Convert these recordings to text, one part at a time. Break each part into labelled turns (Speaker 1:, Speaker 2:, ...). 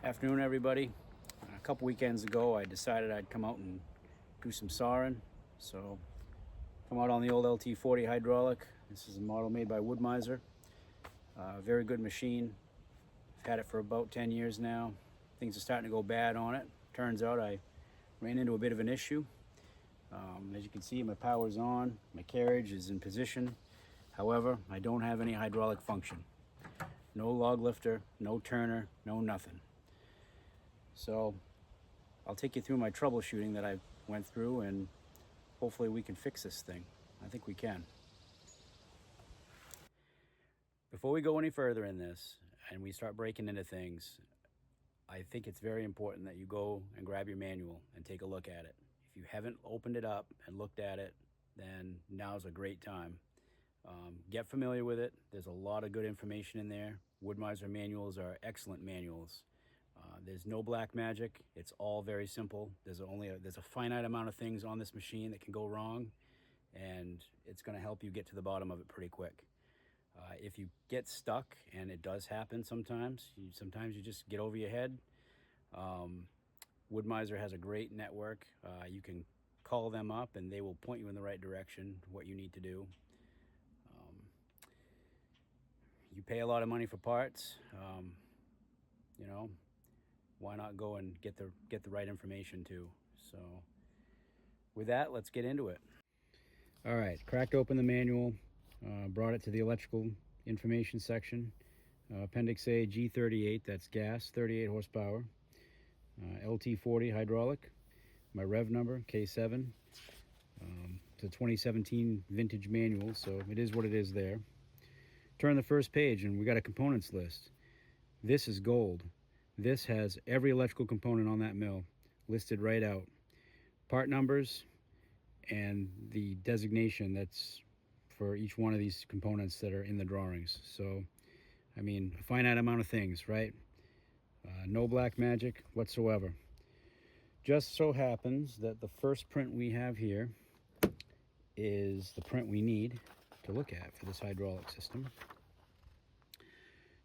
Speaker 1: Afternoon, everybody. A couple weekends ago, I decided I'd come out and do some sawing. So, come out on the old LT40 hydraulic. This is a model made by Woodmizer. Very good machine. I've had it for about 10 years now. Things are starting to go bad on it. Turns out I ran into a bit of an issue. As you can see, my power's on. My carriage is in position. However, I don't have any hydraulic function. No log lifter, no turner, no nothing. So I'll take you through my troubleshooting that I went through, and hopefully we can fix this thing. I think we can. Before we go any further in this and we start breaking into things, I think it's very important that you go and grab your manual and take a look at it. If you haven't opened it up and looked at it, then now's a great time. Get familiar with it. There's a lot of good information in there. Woodmizer manuals are excellent manuals. There's no black magic. It's all very simple. There's a finite amount of things on this machine that can go wrong, and it's going to help you get to the bottom of it pretty quick. If you get stuck, and it does happen sometimes, you just get over your head. Woodmizer has a great network. You can call them up and they will point you in the right direction, what you need to do. You pay a lot of money for parts. You know, why not go and get the right information too? So with that, let's get into it. All right, cracked open the manual, brought it to the electrical information section. Appendix A, G38, that's gas, 38 horsepower. LT40 hydraulic, my rev number, K7. It's a 2017 vintage manual, so it is what it is there. Turn the first page and we got a components list. This is gold. This has every electrical component on that mill listed right out. Part numbers and the designation that's for each one of these components that are in the drawings. So, I mean, a finite amount of things, right? No black magic whatsoever. Just so happens that the first print we have here is the print we need to look at for this hydraulic system.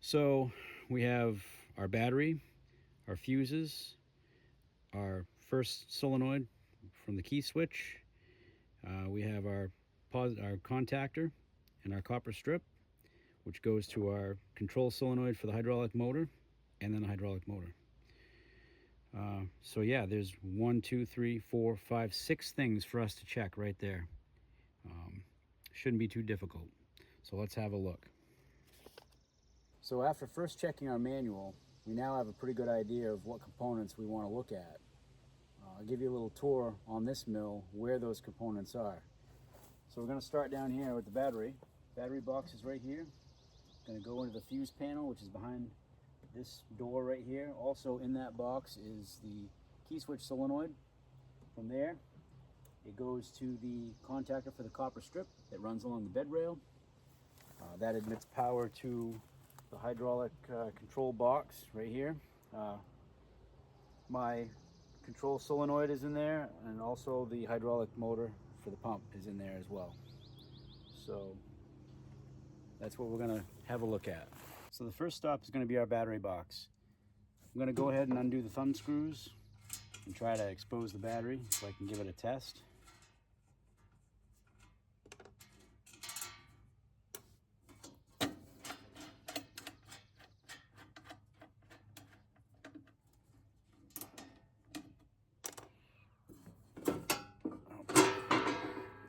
Speaker 1: So we have our battery, our fuses, our first solenoid from the key switch. We have our contactor and our copper strip, which goes to our control solenoid for the hydraulic motor, and then the hydraulic motor. So yeah, there's 1, 2, 3, 4, 5, 6 things for us to check right there. Shouldn't be too difficult. So let's have a look. So after first checking our manual, we now have a pretty good idea of what components we want to look at. I'll give you a little tour on this mill where those components are. So we're going to start down here with the battery. Battery box is right here. Going to go into the fuse panel, which is behind this door right here. Also in that box is the key switch solenoid. From there, it goes to the contactor for the copper strip that runs along the bed rail. That admits power to the hydraulic control box right here. My control solenoid is in there, and also the hydraulic motor for the pump is in there as well. So that's what we're going to have a look at. So the first stop is going to be our battery box. I'm going to go ahead and undo the thumb screws and try to expose the battery so I can give it a test.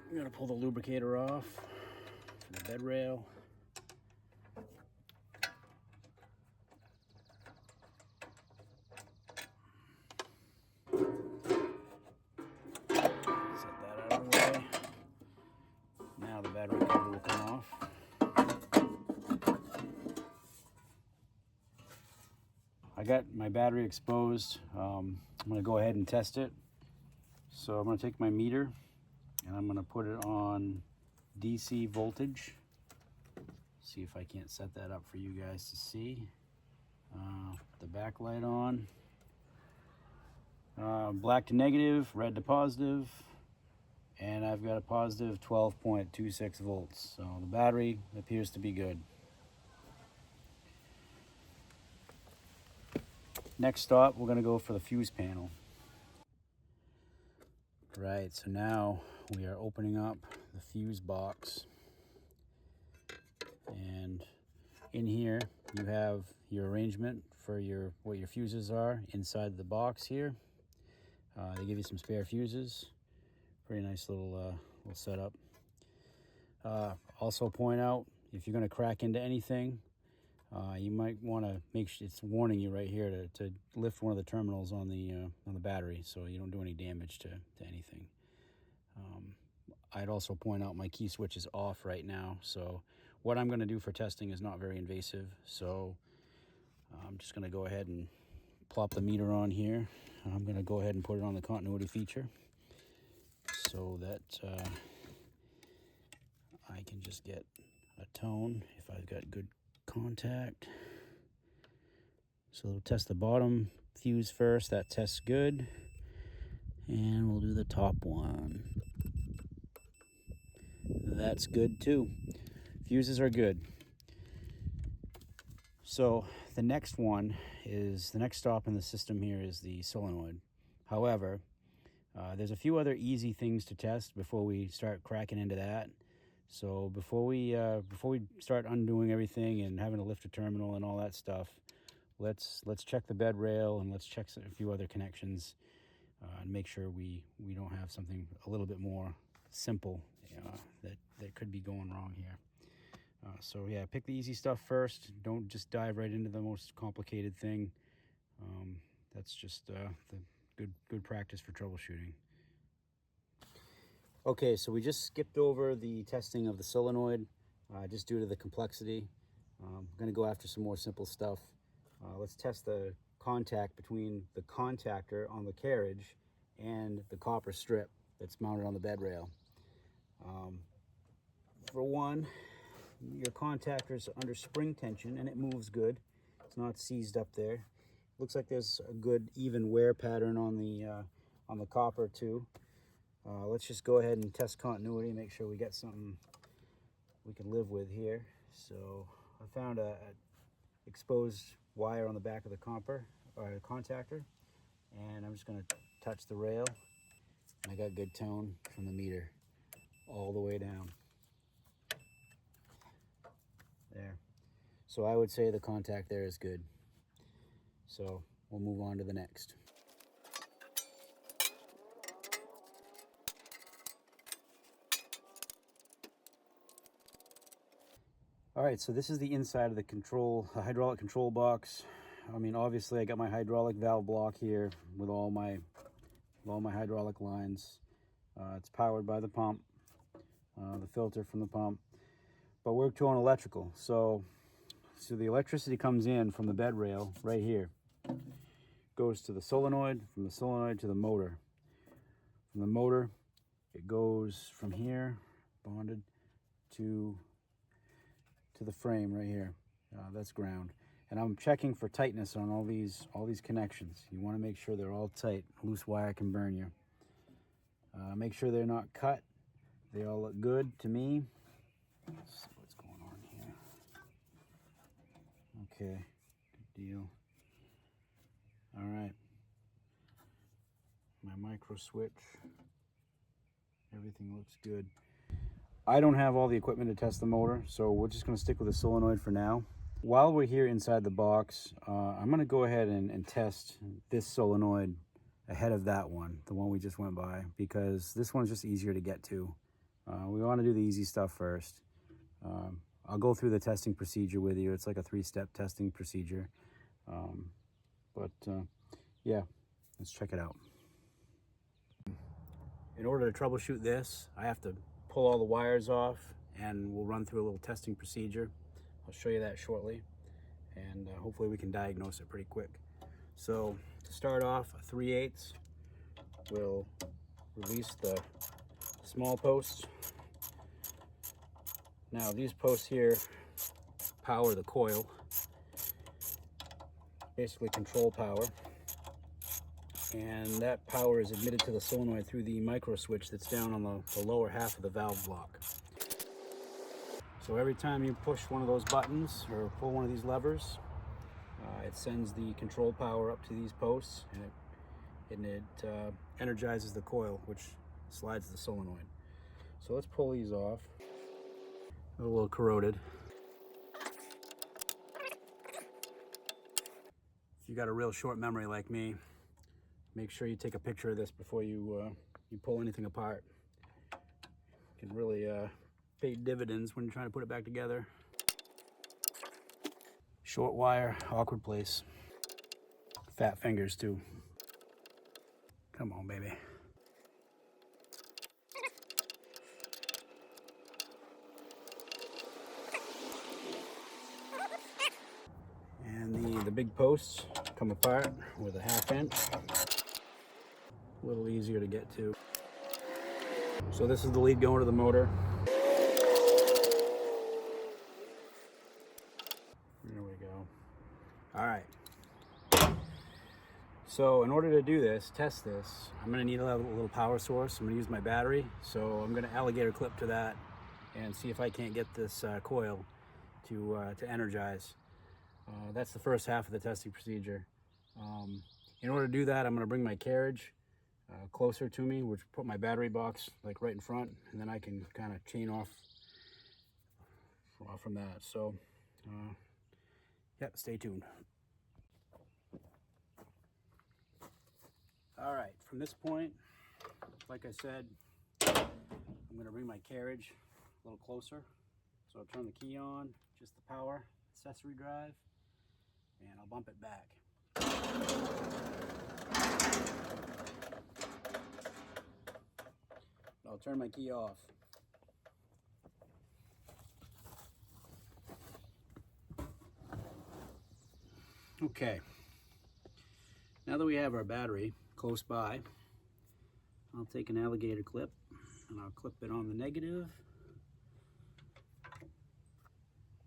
Speaker 1: I'm going to pull the lubricator off for the bed rail. Set that out of the way. Now the battery cover will come off. I got my battery exposed. I'm going to go ahead and test it. So I'm going to take my meter and I'm going to put it on DC voltage. See if I can't set that up for you guys to see. Put the backlight on. Black to negative, red to positive, and I've got a positive 12.26 volts. So the battery appears to be good. Next stop, we're going to go for the fuse panel. Right, so now we are opening up the fuse box, and in here you have your arrangement for what your fuses are inside the box here. They give you some spare fuses. Pretty nice little setup. Also point out, if you're going to crack into anything, you might want to make sure it's warning you right here to lift one of the terminals on the battery so you don't do any damage to anything. I'd also point out my key switch is off right now, so what I'm going to do for testing is not very invasive. So I'm just going to go ahead and plop the meter on here. I'm going to go ahead and put it on the continuity feature so that I can just get a tone if I've got good contact. So we'll test the bottom fuse first. That tests good. And we'll do the top one. That's good too. Fuses are good. So the next stop in the system here is the solenoid. However, there's a few other easy things to test before we start cracking into that. So before we start undoing everything and having to lift a terminal and all that stuff, let's check the bed rail and let's check a few other connections and make sure we don't have something a little bit more simple that could be going wrong here. So yeah, pick the easy stuff first. Don't just dive right into the most complicated thing. That's just the good practice for troubleshooting. Okay, so we just skipped over the testing of the solenoid just due to the complexity. I'm going to go after some more simple stuff. Let's test the contact between the contactor on the carriage and the copper strip that's mounted on the bed rail. For one, your contactor's under spring tension and it moves good. It's not seized up there. Looks like there's a good even wear pattern on the copper too. Let's just go ahead and test continuity, make sure we get something we can live with here. So I found a exposed wire on the back of the contactor, and I'm just going to touch the rail. And I got good tone from the meter all the way down there. So I would say the contact there is good. So we'll move on to the next. All right, so this is the inside of the hydraulic control box. I mean, obviously I got my hydraulic valve block here with all my hydraulic lines. It's powered by the pump, the filter from the pump, but we're going electrical. So the electricity comes in from the bed rail right here, goes to the solenoid, from the solenoid to the motor. From the motor, it goes from here, bonded to the frame right here. That's ground. And I'm checking for tightness on all these connections. You want to make sure they're all tight. Loose wire can burn you. Make sure they're not cut. They all look good to me. Let's see what's going on here. Okay, good deal. All right. My micro switch. Everything looks good. I don't have all the equipment to test the motor, so we're just going to stick with the solenoid for now. While we're here inside the box, I'm going to go ahead and test this solenoid ahead of that one, the one we just went by, because this one's just easier to get to. We want to do the easy stuff first. I'll go through the testing procedure with you. It's like a 3-step testing procedure. Yeah, let's check it out. In order to troubleshoot this, I have to pull all the wires off, and we'll run through a little testing procedure. I'll show you that shortly, and hopefully we can diagnose it pretty quick. So to start off, a 3/8, we'll release the small posts. Now these posts here power the coil, basically control power, and that power is admitted to the solenoid through the micro switch that's down on the lower half of the valve block. So every time you push one of those buttons or pull one of these levers, It sends the control power up to these posts, and it energizes the coil, which slides the solenoid. So let's pull these off. A little corroded. If you got a real short memory like me, make sure you take a picture of this before you pull anything apart. It can really pay dividends when you're trying to put it back together. Short wire, awkward place. Fat fingers too. Come on, baby. And the big posts come apart with a 1/2 inch. A little easier to get to. So this is the lead going to the motor. There we go. All right. So in order to do this, test this, I'm going to need a little power source. I'm going to use my battery. So I'm going to alligator clip to that and see if I can't get this coil to energize. That's the first half of the testing procedure. In order to do that, I'm going to bring my carriage closer to me, which put my battery box like right in front, and then I can kind of chain off from that. So yeah, stay tuned. All right, from this point, like I said, I'm going to bring my carriage a little closer. So I'll turn the key on, just the power accessory drive, and I'll bump it back. I'll turn my key off. Okay, now that we have our battery close by, I'll take an alligator clip and I'll clip it on the negative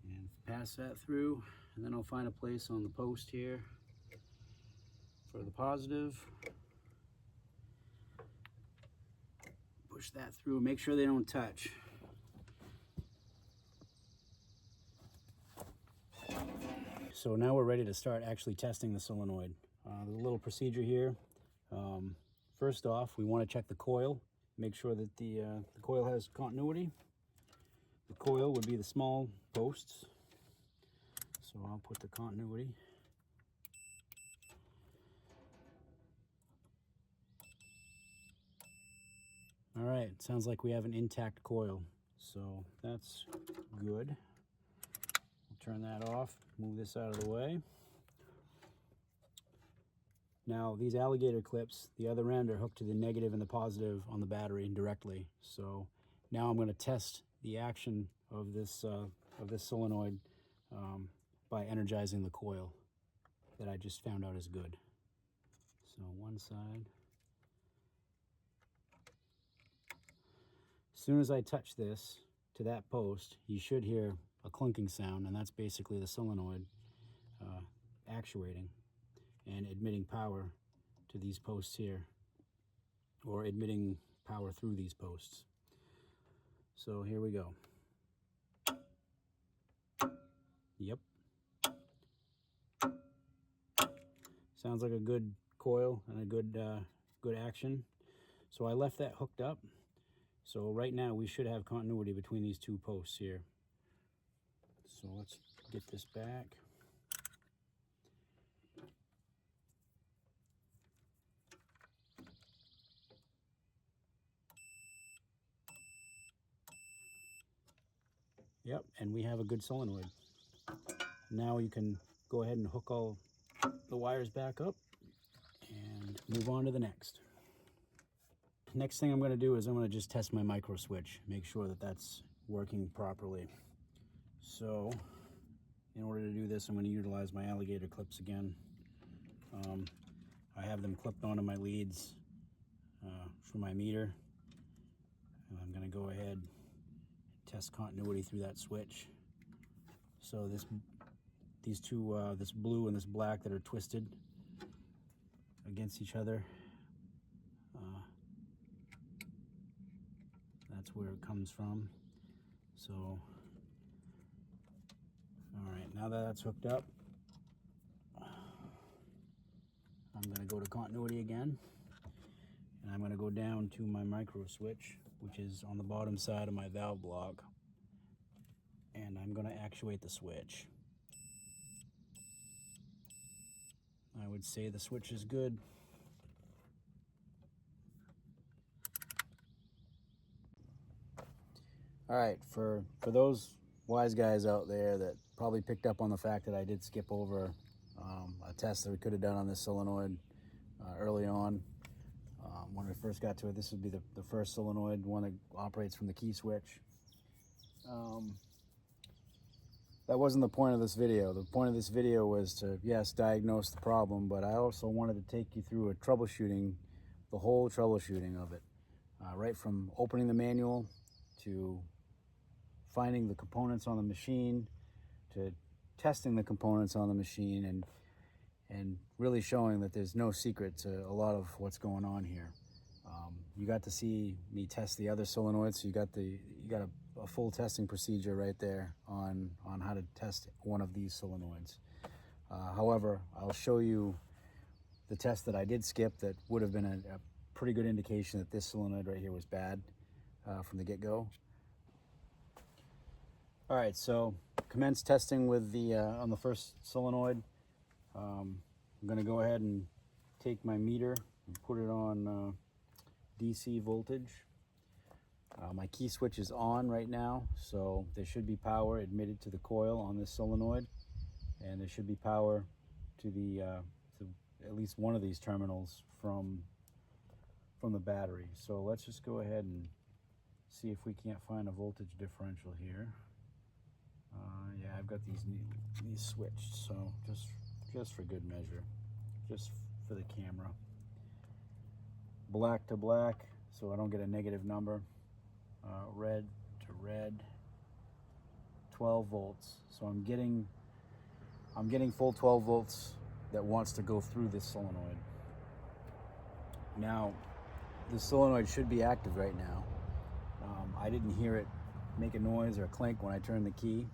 Speaker 1: and pass that through, and then I'll find a place on the post here for the positive. Push that through, make sure they don't touch. So now we're ready to start actually testing the solenoid. There's a little procedure here. First off, we want to check the coil, make sure that the coil has continuity. The coil would be the small posts. So I'll put the continuity. All right, sounds like we have an intact coil, so that's good. We'll turn that off, move this out of the way. Now these alligator clips, the other end are hooked to the negative and the positive on the battery directly. So now I'm going to test the action of this solenoid by energizing the coil that I just found out is good. So one side. As soon as I touch this to that post, you should hear a clunking sound, and that's basically the solenoid actuating and admitting power to these posts here, or admitting power through these posts. So here we go. Yep. Sounds like a good coil and a good action. So I left that hooked up. So right now we should have continuity between these two posts here. So let's get this back. Yep, and we have a good solenoid. Now you can go ahead and hook all the wires back up and move on to the next. Next thing I'm going to do is I'm going to just test my micro switch, make sure that that's working properly. So in order to do this, I'm going to utilize my alligator clips again. I have them clipped onto my leads for my meter. I'm going to go ahead and test continuity through that switch. So these two, this blue and this black that are twisted against each other, that's where it comes from. So, all right, now that that's hooked up, I'm going to go to continuity again, and I'm going to go down to my micro switch, which is on the bottom side of my valve block, and I'm going to actuate the switch. I would say the switch is good. All right, for those wise guys out there that probably picked up on the fact that I did skip over a test that we could have done on this solenoid early on. When we first got to it, this would be the first solenoid, one that operates from the key switch. That wasn't the point of this video. The point of this video was to, yes, diagnose the problem, but I also wanted to take you through the whole troubleshooting of it. Right from opening the manual to finding the components on the machine, to testing the components on the machine, and really showing that there's no secret to a lot of what's going on here. You got to see me test the other solenoids, so you got a full testing procedure right there on how to test one of these solenoids. However, I'll show you the test that I did skip that would have been a pretty good indication that this solenoid right here was bad from the get-go. All right, so commence testing with the on the first solenoid. I'm going to go ahead and take my meter and put it on DC voltage. My key switch is on right now, so there should be power admitted to the coil on this solenoid, and there should be power to the to at least one of these terminals from the battery. So let's just go ahead and see if we can't find a voltage differential here. Yeah, I've got these switched, so just for good measure, just for the camera. Black to black, so I don't get a negative number. Red to red. 12 volts. So I'm getting full 12 volts that wants to go through this solenoid. Now, the solenoid should be active right now. I didn't hear it make a noise or a clink when I turned the key,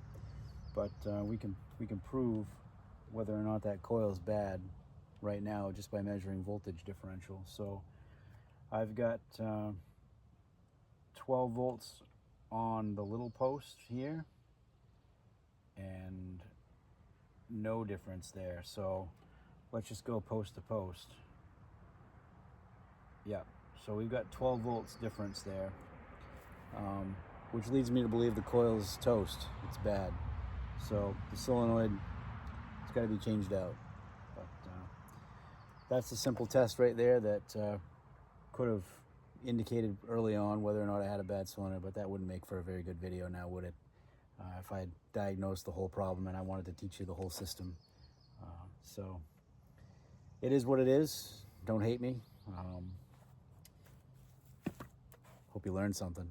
Speaker 1: but we can prove whether or not that coil is bad right now just by measuring voltage differential. So I've got 12 volts on the little post here and no difference there. So let's just go post to post. Yeah, so we've got 12 volts difference there, which leads me to believe the coil is toast. It's bad. So the solenoid, it's got to be changed out. But that's a simple test right there that could have indicated early on whether or not I had a bad solenoid, but that wouldn't make for a very good video now, would it? If I had diagnosed the whole problem and I wanted to teach you the whole system. So it is what it is. Don't hate me. Hope you learned something.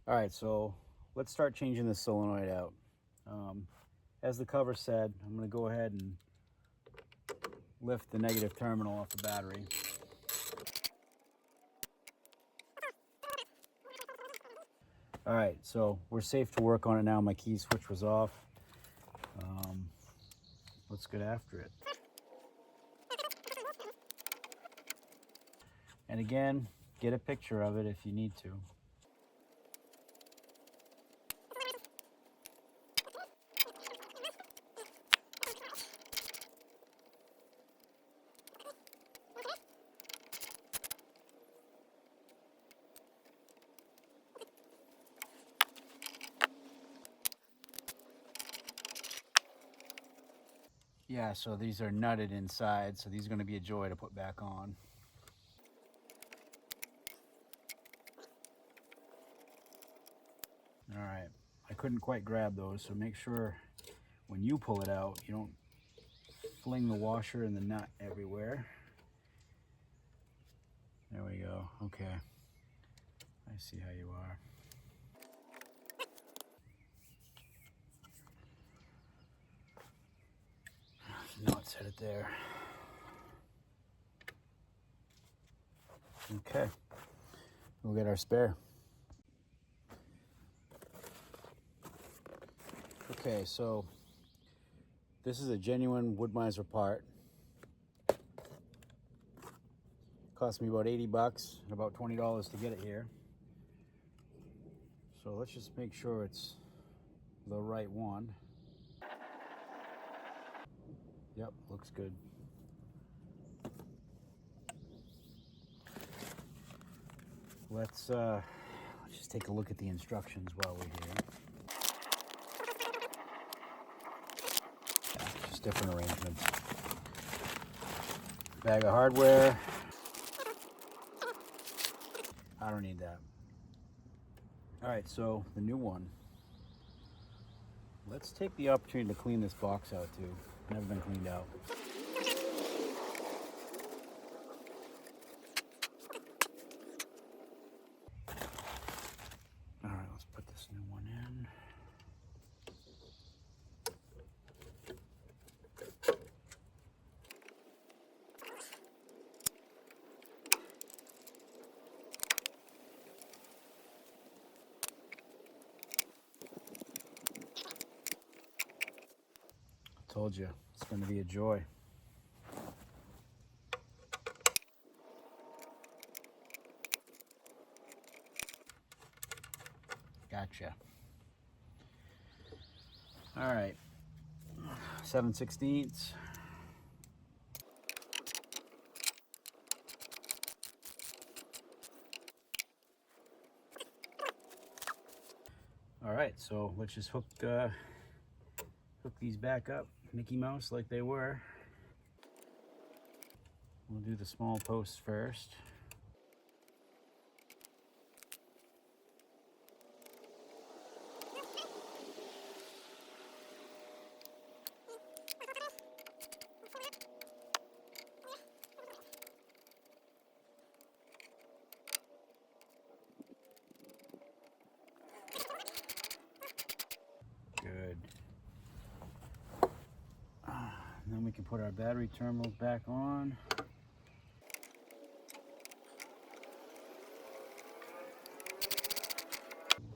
Speaker 1: All right, so let's start changing this solenoid out. As the cover said, I'm going to go ahead and lift the negative terminal off the battery. All right, so we're safe to work on it now. My key switch was off. Let's get after it. And again, get a picture of it if you need to. Yeah, so these are nutted inside, so these are going to be a joy to put back on. All right, I couldn't quite grab those, so make sure when you pull it out, you don't fling the washer and the nut everywhere. There we go. Okay, I see how you are. Now let's set it there. Okay, we'll get our spare. Okay, so this is a genuine Woodmizer part. Cost me about 80 bucks and about $20 to get it here. So let's just make sure it's the right one. Yep, looks good. Let's just take a look at the instructions while we're here. Yeah, just different arrangements. Bag of hardware. I don't need that. All right, so the new one. Let's take the opportunity to clean this box out too. Never been cleaned out. All right, let's put this new one in. I told you, it's going to be a joy. Gotcha. All right, 7/16. All right, so let's just hook these back up, Mickey Mouse like they were. We'll do the small posts first. Good. And then we can put our battery terminals back on.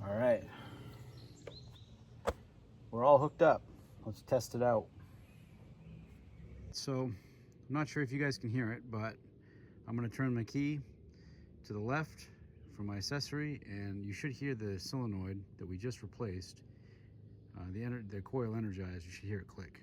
Speaker 1: All right. We're all hooked up. Let's test it out. So, I'm not sure if you guys can hear it, but I'm going to turn my key to the left for my accessory, and you should hear the solenoid that we just replaced, the coil energized. You should hear it click.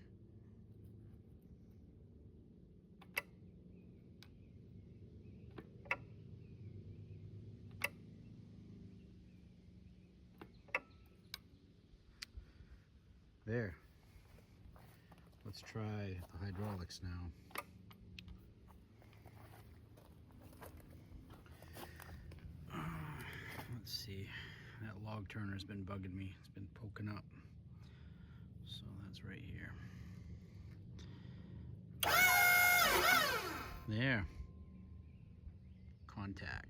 Speaker 1: There. Let's try the hydraulics now. Let's see. That log turner's been bugging me. It's been poking up. So that's right here. There. Contact.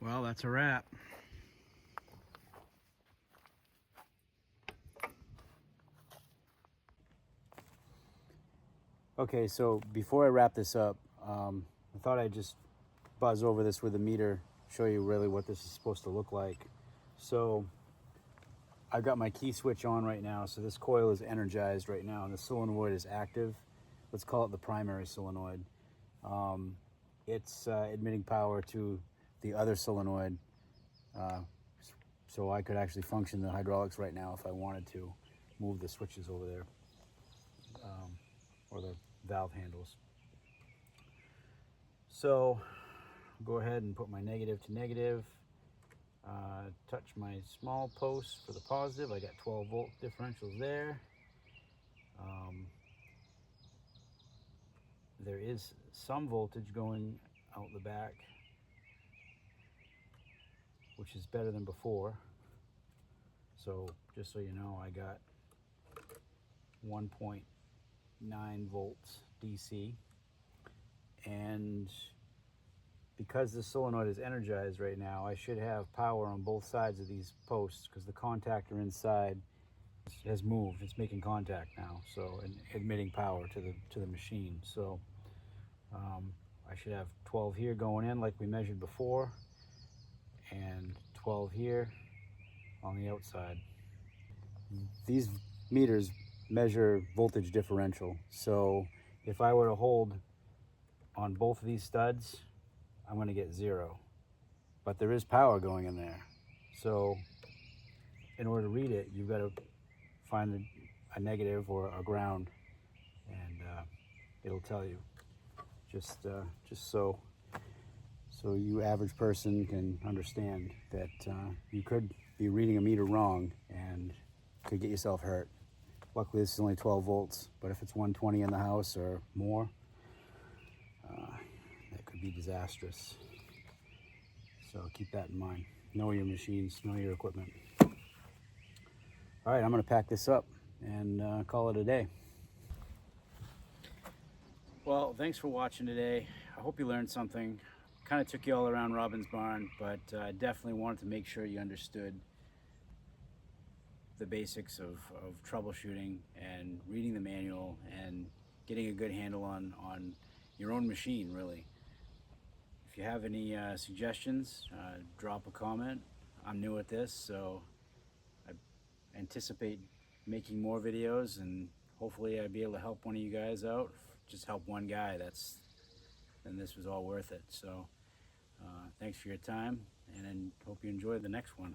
Speaker 1: Well, that's a wrap. Okay, so before I wrap this up, I thought I'd just buzz over this with a meter, show you really what this is supposed to look like. So I've got my key switch on right now, so this coil is energized right now, and the solenoid is active. Let's call it the primary solenoid. It's admitting power to the other solenoid, so I could actually function the hydraulics right now if I wanted to move the switches over there, or the valve handles. So go ahead and put my negative to negative, touch my small post for the positive. I got 12-volt differentials there. There is some voltage going out the back, which is better than before. So just so you know, I got 1.9 volts DC. and because the solenoid is energized right now, I should have power on both sides of these posts because the contactor inside has moved. It's making contact now, so, and emitting power to the machine. So I should have 12 here going in like we measured before, and 12 here on the outside. These meters measure voltage differential, so if I were to hold on both of these studs, I'm going to get 0. But there is power going in there, so in order to read it, you've got to find a negative or a ground, and it'll tell you. Just so you average person can understand that you could be reading a meter wrong and could get yourself hurt. Luckily, this is only 12 volts, but if it's 120 in the house or more, that could be disastrous. So keep that in mind. Know your machines, know your equipment. All right, I'm going to pack this up and call it a day. Well, thanks for watching today. I hope you learned something. Kind of took you all around Robin's barn, but I definitely wanted to make sure you understood the basics of troubleshooting and reading the manual and getting a good handle on your own machine, really. If you have any suggestions, drop a comment. I'm new at this, so I anticipate making more videos, and hopefully I'll be able to help one of you guys out. Just help one guy, then this was all worth it. So thanks for your time, and hope you enjoy the next one.